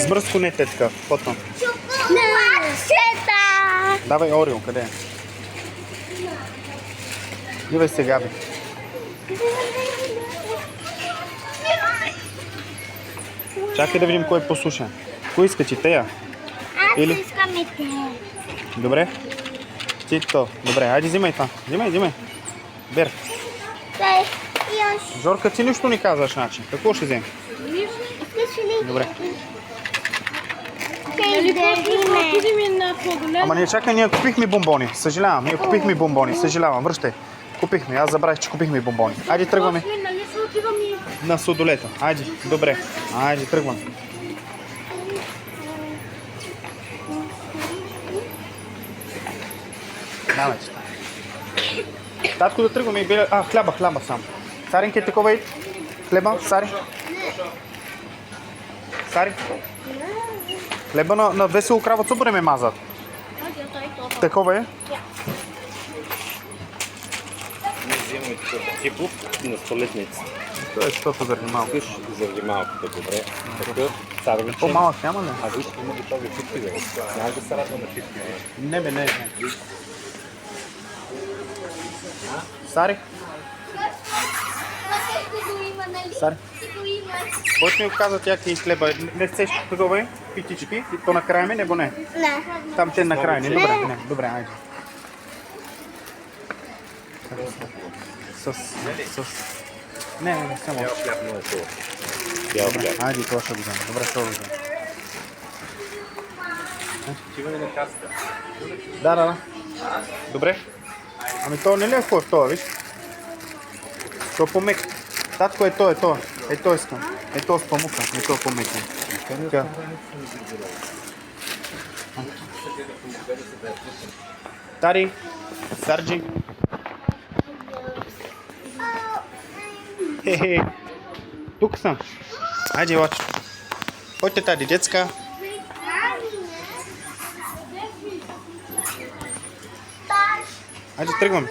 Сбръсконете така, потом. Чоколадчета! Давай Орео, къде е? Идвай сега, бе. Чакай да видим кой е послушен. Кой иска, че тея? Аз Или? искам и те. Добре? Чито. Добре, хайде взимай това. Взимай. Бер. Те, još. Зорка, ти нищо не казваш, значи. Какво ще вземем? Искаш ли? Добре. Те издържиме. Ама не чакай, ние купихме бомбони. Съжалявам, ние купихме бомбони. Съжалявам, връщай. Купихме, аз забравих, че купихме бомбони. Айде тръгваме. На сладолета. Айде, добре. Айде, тръгваме. Давай, че. Татко да тръгваме и бе... хляба само. Саринки, такова и хлеба, Сари. Сари. Хлеба на весело краво цубре ме мазат. Такова е. Не взимай тепло на столетница. Това е защото заради малко. Виж, заради малкото, добре. Такъв сарвичен. По-малък няма ли? А виж, има готови чипки, бе. Знаеш да се радва на чипки, бе. Не бе, не. Сари. Сари. Който ми го каза тя ти хлеба, не сеш такова е, питички, и то накрая ми, nebo не? Не. Там те накрая не, добре, не, добре, айде. Не, само. Бял хляб не е това. Бял хляб. Айде, това ще го взема. Добре, ще го взема. Отиване на касата. Да. Добре. Ами то не ли е хубав това, виж? То по-мек. Татко е то. Е то искам. Е то с памука. Е то по-мекен. Така. Тари. Сарджи. Хе-хе. Тук съм. Айде, лачо. Ходите тази детска. Айде, тръгваме.